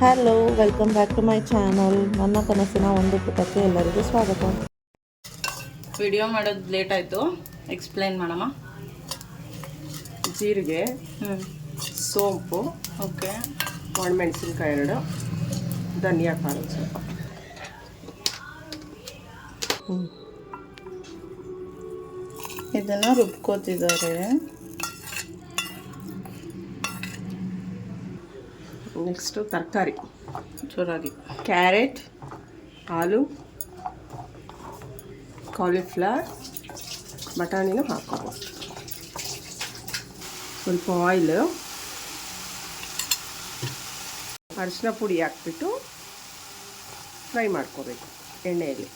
Hello, welcome back to my channel. ನನ್ನ ಕನಸಿನ ಒಂದು ಪುಟಕ್ಕೆ ಎಲ್ಲರಿಗೂ ಸ್ವಾಗತ. ವಿಡಿಯೋ ಮಾಡೋದು ಲೇಟ್ ಆಯಿತು, ಎಕ್ಸ್ಪ್ಲೈನ್ ಮಾಡಮ್ಮ. ಜೀರಿಗೆ, ಸೋಂಪು, ಓಕೆ, ಒಣಮೆಣಸಿನ್ಕಾಯಿ 2, ಧನಿಯಾ ಕಾಳು ಸ್ವಲ್ಪ. ಇದನ್ನು ರುಬ್ಕೋತಿದ್ದಾರೆ. ನೆಕ್ಸ್ಟು ತರಕಾರಿ ಜೋರಾಗಿ ಕ್ಯಾರೆಟ್, ಆಲೂ, ಕಾಲಿಫ್ಲವರ್, ಬಟಾಣಿನೂ ಹಾಕೋಬೋದು. ಸ್ವಲ್ಪ ಆಯಿಲು, ಅರಿಶಿನ ಪುಡಿ ಹಾಕ್ಬಿಟ್ಟು ಫ್ರೈ ಮಾಡ್ಕೋಬೇಕು ಎಣ್ಣೆಯಲ್ಲಿ.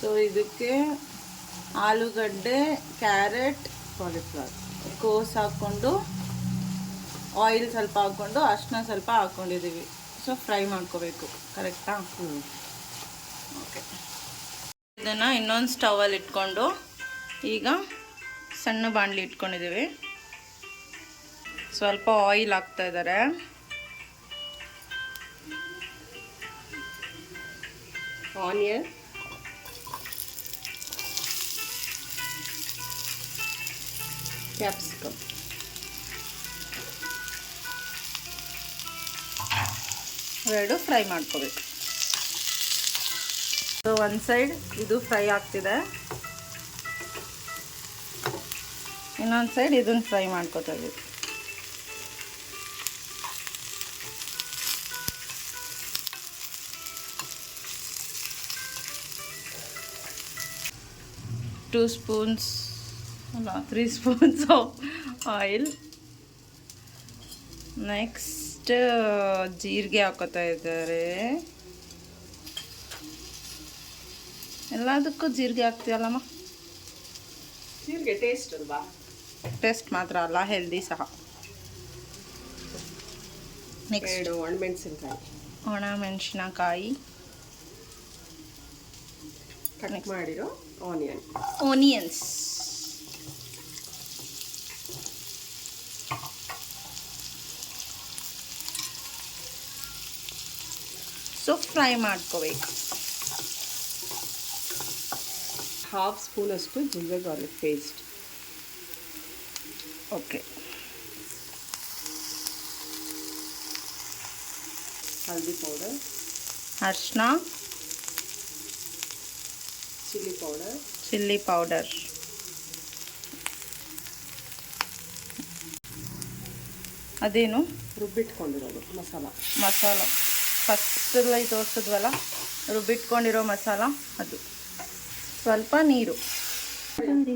ಸೊ ಇದಕ್ಕೆ ಆಲೂಗಡ್ಡೆ, ಕ್ಯಾರೆಟ್, ಕಾಲಿಫ್ಲವರ್, ಕೋಸ್ ಹಾಕ್ಕೊಂಡು ಆಯಿಲ್ ಸ್ವಲ್ಪ ಹಾಕ್ಕೊಂಡು ಅರಿಶಿನ ಸ್ವಲ್ಪ ಹಾಕ್ಕೊಂಡಿದ್ದೀವಿ. ಸೊ ಫ್ರೈ ಮಾಡ್ಕೋಬೇಕು, ಕರೆಕ್ಟಾ? ಓಕೆ. ಇದನ್ನು ಇನ್ನೊಂದು ಸ್ಟವಲ್ಲಿ ಇಟ್ಕೊಂಡು ಈಗ ಸಣ್ಣ ಬಾಣಲಿ ಇಟ್ಕೊಂಡಿದ್ದೀವಿ. ಸ್ವಲ್ಪ ಆಯಿಲ್ ಹಾಕ್ತಾ ಇದ್ದಾರೆ. ಆನಿಯನ್, ಕ್ಯಾಪ್ಸಿಕಮ್, ಎರಡು ಫ್ರೈ ಮಾಡ್ಕೋಬೇಕು. ಸೊ ಒಂದು ಸೈಡ್ ಇದು ಫ್ರೈ ಆಗ್ತಿದೆ, ಇನ್ನೊಂದು ಸೈಡ್ ಇದನ್ನು ಫ್ರೈ ಮಾಡ್ಕೋತಾ ಇದ್ದೀವಿ. Three spoons oil. ನೆಕ್ಸ್ಟ್ ಜೀರಿಗೆ ಹಾಕೋತಾ ಇದ್ದಾರೆ. ಎಲ್ಲದಕ್ಕೂ ಜೀರಿಗೆ ಹಾಕ್ತೀವಲ್ಲಮ್ಮ. ಜೀರಿಗೆ ಟೇಸ್ಟ್ ಅಲ್ವಾ? ಟೇಸ್ಟ್ ಮಾತ್ರ ಅಲ್ಲ, ಹೆಲ್ದಿ ಸಹ. ನೆಕ್ಸ್ಟ್ ಒಣಮೆಣಸಿನಕಾಯಿ ಕಟ್ ಮಾಡಿರೋ ಆನಿಯನ್ಸ್. ಸೊ ಫ್ರೈ ಮಾಡ್ಕೋಬೇಕು. ಹಾಫ್ ಸ್ಪೂನ್ ಅಷ್ಟು ಜಿಂಜರ್ ಗಾರ್ಲಿಕ್ ಪೇಸ್ಟ್. ಓಕೆ. ಹಲ್ದಿ ಪೌಡರ್, ಅರಿಶಿನ, ಚಿಲ್ಲಿ ಪೌಡರ್, ಅದೇನು ರುಬ್ಬಿಟ್ಕೊಂಡಿರೋದು ಮಸಾಲ ಫಸ್ಟಲ್ಲಿ ತೋರಿಸಿದ್ವಲ್ಲ, ರುಬ್ಬಿಟ್ಕೊಂಡಿರೋ ಮಸಾಲ ಅದು. ಸ್ವಲ್ಪ ನೀರು.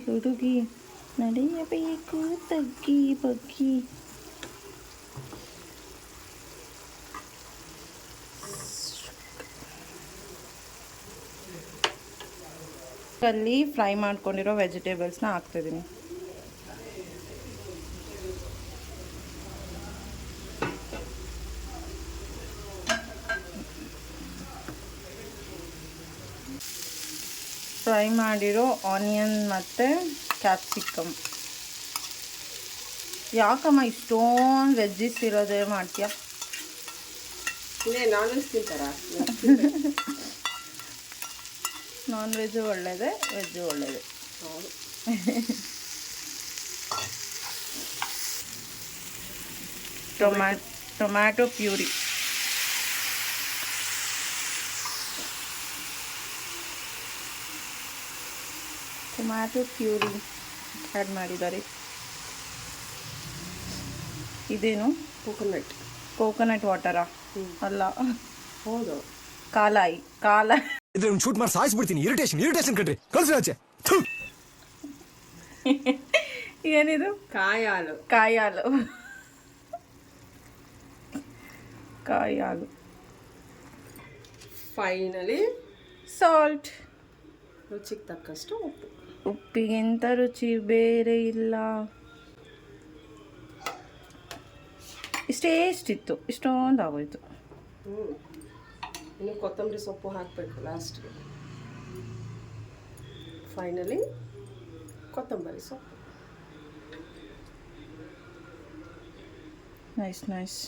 ಹುಡುಗಿ ನಡೆಯಬೇಕು ತಗ್ಗಿ ಬಗ್ಗಿ. ಅಲ್ಲಿ ಫ್ರೈ ಮಾಡ್ಕೊಂಡಿರೋ ವೆಜಿಟೇಬಲ್ಸ್ನ ಹಾಕ್ತಿದ್ದೀನಿ. ಫ್ರೈ ಮಾಡಿರೋ ಆನಿಯನ್ ಮತ್ತು ಕ್ಯಾಪ್ಸಿಕಮ್. ಯಾಕಮ್ಮ ಇಷ್ಟೊಂದು ವೆಜ್ಜಿಸ್ ಇರೋದೇ ಮಾಡ್ತೀಯ? ನಾನ್ ವೆಜ್ ತಿಂತಾರ? ನಾನ್ ವೆಜ್ಜು ಒಳ್ಳೆಯದೇ, ವೆಜ್ಜು ಒಳ್ಳೆಯದೇ. Tomato puree. ಆ್ಯಡ್ ಮಾಡಿದ್ದಾರೆ. ಇದೇನು? ಕೋಕೋನಟ್ ವಾಟರಾ? ಅಲ್ಲ, ಹೌದು, ಕಾಲಾಯಿ. ಇದ್ರಲ್ಲಿ ಶೂಟ್ ಮಾಡಿ ಸಾಯಿಸ್ಬಿಡ್ತೀನಿ. ಇರಿಟೇಷನ್ ಕಣ್ರಿ, ಕಳ್ಸಿ ಆಚೆ. ಏನಿದು? ಕಾಯಾಲು. Finally salt. ರುಚಿಗೆ ತಕ್ಕಷ್ಟು ಉಪ್ಪು. ಉಪ್ಪಿಗಿಂತ ರುಚಿ ಬೇರೆ ಇಲ್ಲ. ಇಷ್ಟೇಷ್ಟಿತ್ತು, ಇಷ್ಟೊಂದು ಆಗೋಯ್ತು. ಇನ್ನು ಕೊತ್ತಂಬರಿ ಸೊಪ್ಪು ಹಾಕಬೇಕು ಲಾಸ್ಟ್ಗೆ. ಫೈನಲಿ ಕೊತ್ತಂಬರಿ ಸೊಪ್ಪು. Nice nice.